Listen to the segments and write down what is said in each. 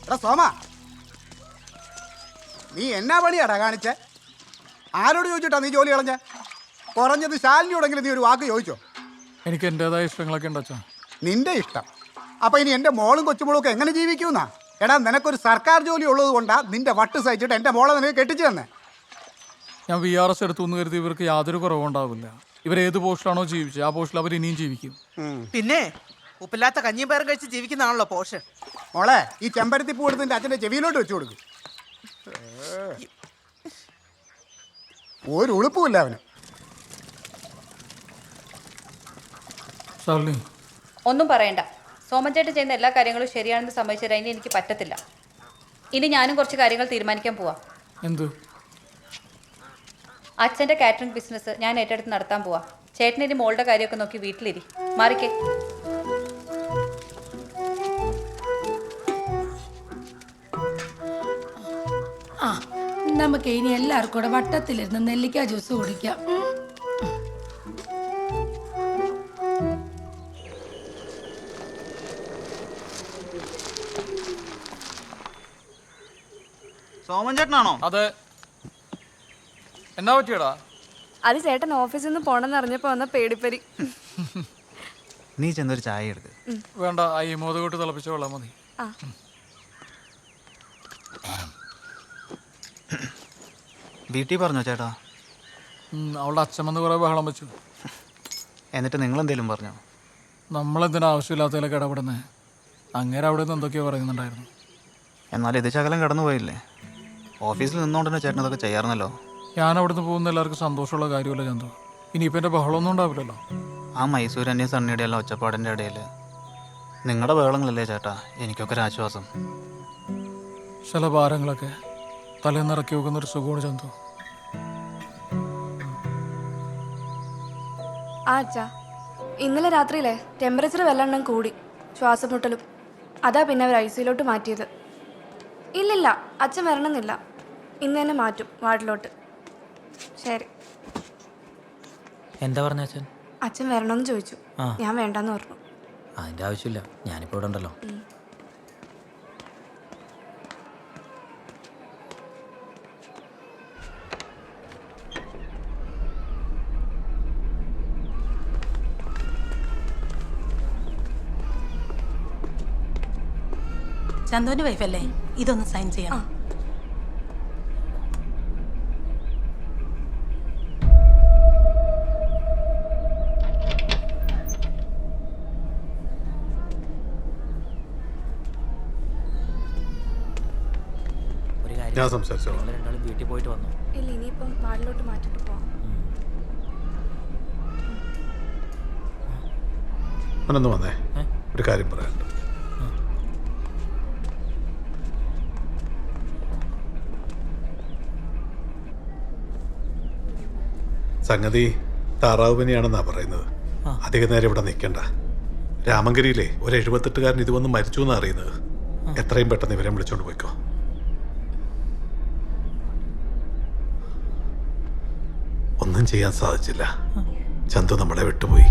എടാ സോമ, നീ എന്നാ പണിയാടാ കാണിച്ചേ? ആരോട് ചോദിച്ചിട്ടാ നീ ജോലി കളഞ്ഞ? കുറഞ്ഞത് ശാലിനിയോടെങ്കിലും നീ ഒരു വാക്ക് ചോദിച്ചോ? എനിക്ക് എൻ്റെതായ ഇഷ്ടങ്ങളൊക്കെ ഉണ്ട് അച്ഛാ. നിന്റെ ഇഷ്ടം. അപ്പൊ ഇനി എൻ്റെ മോളും കൊച്ചുമോളും ഒക്കെ എങ്ങനെ ജീവിക്കുന്നാ? എടാ, നിനക്കൊരു സർക്കാർ ജോലി ഉള്ളത് കൊണ്ടാ നിന്റെ വട്ട് സഹിച്ചിട്ട് എൻ്റെ മോളെ നിനക്ക് കെട്ടിച്ചു തന്നെ. ഞാൻ VRS എടുത്തു എന്ന് കരുതി ഇവർക്ക് യാതൊരു കുറവുണ്ടാവില്ല. ഇവരേത് പോസ്റ്റിലാണോ ജീവിച്ചത് ആ പോസ്റ്റിൽ അവർ ഇനിയും ജീവിക്കും. പിന്നെ ഉപ്പില്ലാത്ത കഞ്ഞിയും പയറും കഴിച്ച് ജീവിക്കുന്നതാണല്ലോ പോഷൻ. മോളെ, ഈ ചെമ്പരത്തി പൂ എടുത്ത് നിന്റെ അച്ഛൻ്റെ ചെവിയിലോട്ട് വെച്ചു കൊടുക്കും. ഒരു ഉളുപ്പുമില്ല അവന്. ശാലിനി, ഒന്നും പറയണ്ട. സോമൻചേട്ടൻ ചെയ്യുന്ന എല്ലാ കാര്യങ്ങളും ശരിയാണെന്ന് സമ്മതിച്ചു തരാൻ എനിക്ക് പറ്റത്തില്ല. ഇനി ഞാനും കുറച്ച് കാര്യങ്ങൾ തീരുമാനിക്കാൻ പോവാ. എന്ത്? അച്ഛൻ്റെ കാറ്ററിംഗ് ബിസിനസ് ഞാൻ ഏറ്റെടുത്ത് നടത്താൻ പോവാ. ചേട്ടന് ഇനി മോളുടെ കാര്യമൊക്കെ നോക്കി വീട്ടിലിരി. മാറിക്കേ. ആ, നമുക്ക് ഇനി എല്ലാവർക്കും കൂടെ വട്ടത്തിലിരുന്ന് നെല്ലിക്ക ജ്യൂസ് കുടിക്കാം. സോമൻ ചേട്ടനാണോ? അതെ. എന്നാ പറ്റിയടാ? അത് ചേട്ടൻ ഓഫീസിൽ നിന്ന് പോണെന്ന് അറിഞ്ഞപ്പോ വന്ന പേടിപ്പരി. നീ ചെന്നൊരു ചായ എടുക്ക്. വേണ്ട, ഈ മോദകൂട്ട് തിളപ്പിച്ച വെള്ളം മതി. വീട്ടിൽ പറഞ്ഞോ ചേട്ടാ? അവളുടെ അച്ഛൻ വന്ന് കുറേ ബഹളം വെച്ചു. എന്നിട്ട് നിങ്ങളെന്തേലും പറഞ്ഞോ? നമ്മളെന്തിനാ ആവശ്യമില്ലാത്തതിലൊക്കെ ഇടപെടുന്നേ? അങ്ങേരെ അവിടെ നിന്ന് എന്തൊക്കെയോ പറയുന്നുണ്ടായിരുന്നു. എന്നാൽ ഇത് ശകലം കടന്നു പോയില്ലേ? ഓഫീസിൽ നിന്നുകൊണ്ട് തന്നെ ചേട്ടൻ അതൊക്കെ ചെയ്യാറുന്നല്ലോ. ഞാൻ അവിടുന്ന് പോകുന്ന എല്ലാവർക്കും സന്തോഷമുള്ള കാര്യമല്ല ചന്തു. ഇനിയിപ്പോൾ എൻ്റെ ബഹളമൊന്നും ഉണ്ടാവില്ലല്ലോ. ആ മൈസൂരൻ്റെയും സണ്ണിയുടെ എല്ലാം ഒച്ചപ്പാടിൻ്റെ ഇടയിൽ നിങ്ങളുടെ ബഹളങ്ങളല്ലേ ചേട്ടാ എനിക്കൊക്കെ ഒരു ആശ്വാസം. ചില ഭാരങ്ങളൊക്കെ തലേന്നിറക്കി വെക്കുന്നൊരു സുഖമാണ് ചന്തു. ആ അച്ഛാ, ഇന്നലെ രാത്രിയിലെ ടെമ്പറേച്ചർ വെല്ലെണ്ണം കൂടി, ശ്വാസം മുട്ടലും. അതാ പിന്നെ അവർ ICUലോട്ട് മാറ്റിയത്. ഇല്ലില്ല, അച്ഛൻ വരണമെന്നില്ല. ഇന്ന് തന്നെ മാറ്റും വാർഡിലോട്ട്. ശരി. എന്താ പറഞ്ഞ അച്ഛൻ? അച്ഛൻ വരണമെന്ന് ചോദിച്ചു. ഞാൻ വേണ്ടെന്ന് പറഞ്ഞു. അതിൻ്റെ ആവശ്യമില്ല, ഞാനിപ്പോൾ ഇവിടെ ഉണ്ടല്ലോ. ചന്തുവിന്റെ വൈഫല്ലേ? ഇതൊന്ന് സൈൻ ചെയ്യണം. ഞാൻ സംസാരിച്ചോ? രണ്ടാളും വീട്ടിൽ പോയിട്ട് വന്നു. ഇല്ല, ഇനിയിപ്പം വാർഡിലോട്ട് മാറ്റിട്ട് പോവാം. ഒന്ന് വന്നേ, ഒരു കാര്യം പറയാനുണ്ട്. സംഗതി താറാവ് പനിയാണെന്നാ പറയുന്നത്. അധിക നേരം ഇവിടെ നിൽക്കണ്ട. രാമങ്കരിയിലെ ഒരു 78കാരൻ ഇത് വന്ന് മരിച്ചു എന്നാ അറിയുന്നത്. എത്രയും പെട്ടെന്ന് ഇവരെ വിളിച്ചോണ്ട് പോയിക്കോ. ഒന്നും ചെയ്യാൻ സാധിച്ചില്ല. ചന്തു നമ്മളെ വിട്ടുപോയി.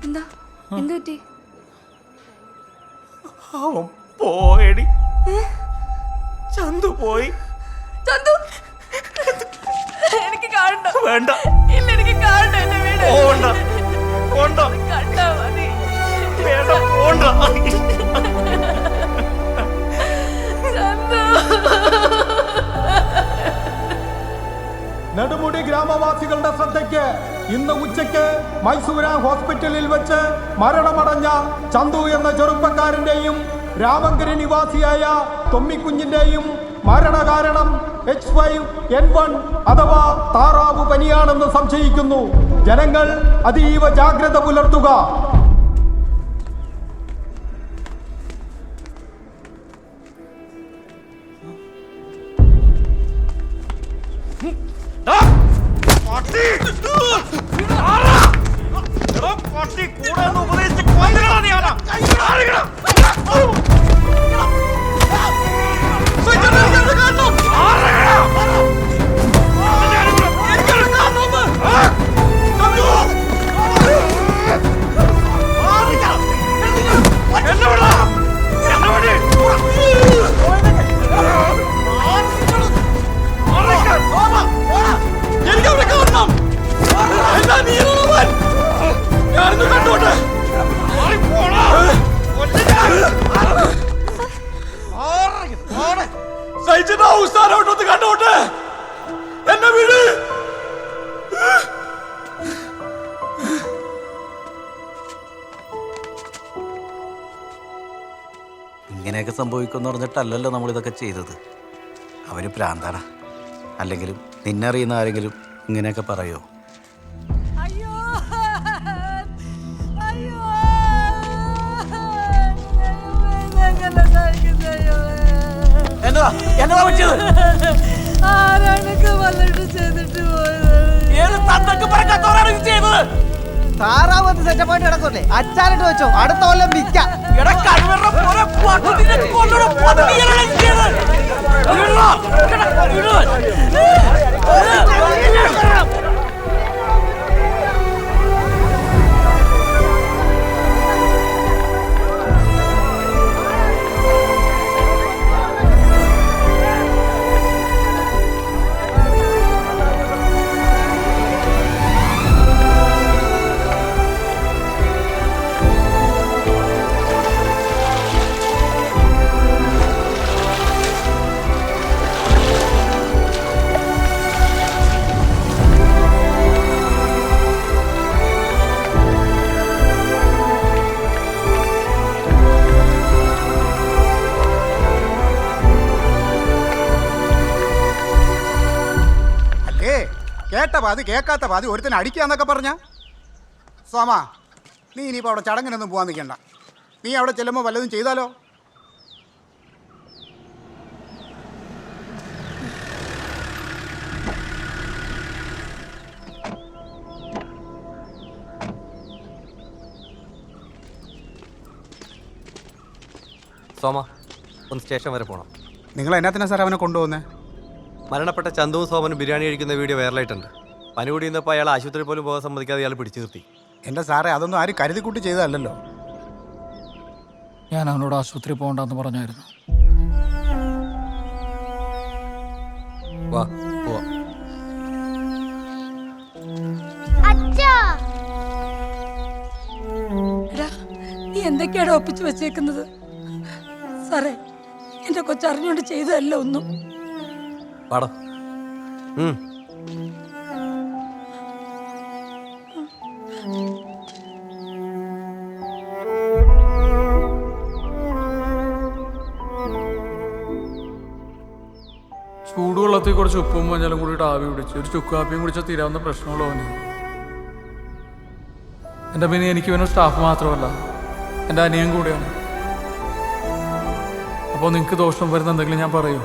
എന്താ എന്ത് പറ്റി? അവൻ പോയടി. ചന്തു പോയി. ചന്തു, എനിക്ക് കാണണ്ട. വേണ്ട. ഇല്ല, എനിക്ക് കാണണ്ട. എന്നെ വീട് പോണ്ട. പോണ്ട. കണ്ടാ മതി. വേണ്ട, പോണ്ട. ചന്തു. നെടുമുടി ഗ്രാമവാസികളുടെ ശ്രദ്ധയ്ക്ക് ഇന്ന് ഉച്ചയ്ക്ക് മൈസൂര ഹോസ്പിറ്റലിൽ വെച്ച് മരണമടഞ്ഞ ചന്തു എന്ന ചെറുപ്പക്കാരന്റെയും രാമങ്കരി നിവാസിയായ തൊമ്മിക്കുഞ്ഞിന്റെയും മരണകാരണം H5N1 അഥവാ താറാവ് പനിയാണെന്ന് സംശയിക്കുന്നു. ജനങ്ങൾ അതീവ ജാഗ്രത പുലർത്തുക. കൂടെ ഉപദേശിച്ച് ഇങ്ങനെയൊക്കെ സംഭവിക്കുമെന്ന് പറഞ്ഞിട്ടല്ലല്ലോ നമ്മളിതൊക്കെ ചെയ്തത്. അവന് പ്രാന്താണ്. അല്ലെങ്കിലും നിന്നറിയുന്ന ആരെങ്കിലും ഇങ്ങനെയൊക്കെ പറയുമോ? എന്നതാ പറ്റിയത്? താറാവത്ത് സെറ്റപ്പായിട്ട് കിടക്കൂല്ലേ? അച്ചാറിട്ട് വെച്ചോ, അടുത്ത കൊല്ലം വിൽക്കാം. കേട്ട പാതി കേൾക്കാത്ത പാതി ഒരുത്തനെ അടിക്കാന്നൊക്കെ പറഞ്ഞ സോമ, നീ ഇനിയിപ്പോൾ അവിടെ ചടങ്ങിനൊന്നും പോകാൻ നിൽക്കണ്ട. നീ അവിടെ ചെല്ലുമ്പോൾ വല്ലതും ചെയ്താലോ? സോമ, ഒന്ന് സ്റ്റേഷൻ വരെ പോകണം. നിങ്ങൾ എന്നാത്തിനാ സാർ അവനെ കൊണ്ടുപോകുന്നത്? മരണപ്പെട്ട ചന്തുവും സോമനും ബിരിയാണി കഴിക്കുന്ന വീഡിയോ വൈറലായിട്ടുണ്ട്. പനി കൂടി നിന്നപ്പോൾ അയാൾ ആശുപത്രി പോലും പോകാൻ സമ്മതിക്കാതെ അയാൾ പിടിച്ചു നിർത്തി. എൻ്റെ സാറേ, അതൊന്നും ആരും കരുതിക്കൂട്ടി ചെയ്തതല്ലല്ലോ. ഞാൻ അവനോട് ആശുപത്രി പോകണ്ടെന്ന് പറഞ്ഞായിരുന്നു. വാ പോവാ. നീ എന്തൊക്കെയാണ് ഒപ്പിച്ചു വെച്ചേക്കുന്നത്? സാറേ, എന്റെ കൊച്ചറിഞ്ഞുകൊണ്ട് ചെയ്തതല്ല ഒന്നും. പാടോ. ചൂടുവെള്ളത്തിൽ കുറച്ച് ഉപ്പും മഞ്ഞളും കൂടിയിട്ട് ആവി പിടിച്ച് ഒരു ചുക്ക് കാപ്പിയും കുടിച്ചാൽ തീരാവുന്ന പ്രശ്നമുള്ളൂ അവന്. എൻ്റെ പിന്നെ എനിക്ക് ഇവനൊരു സ്റ്റാഫ് മാത്രമല്ല, എൻ്റെ അനിയൻ കൂടിയാണ്. അപ്പോൾ നിങ്ങൾക്ക് ദോഷം വരുന്ന എന്തെങ്കിലും ഞാൻ പറയൂ?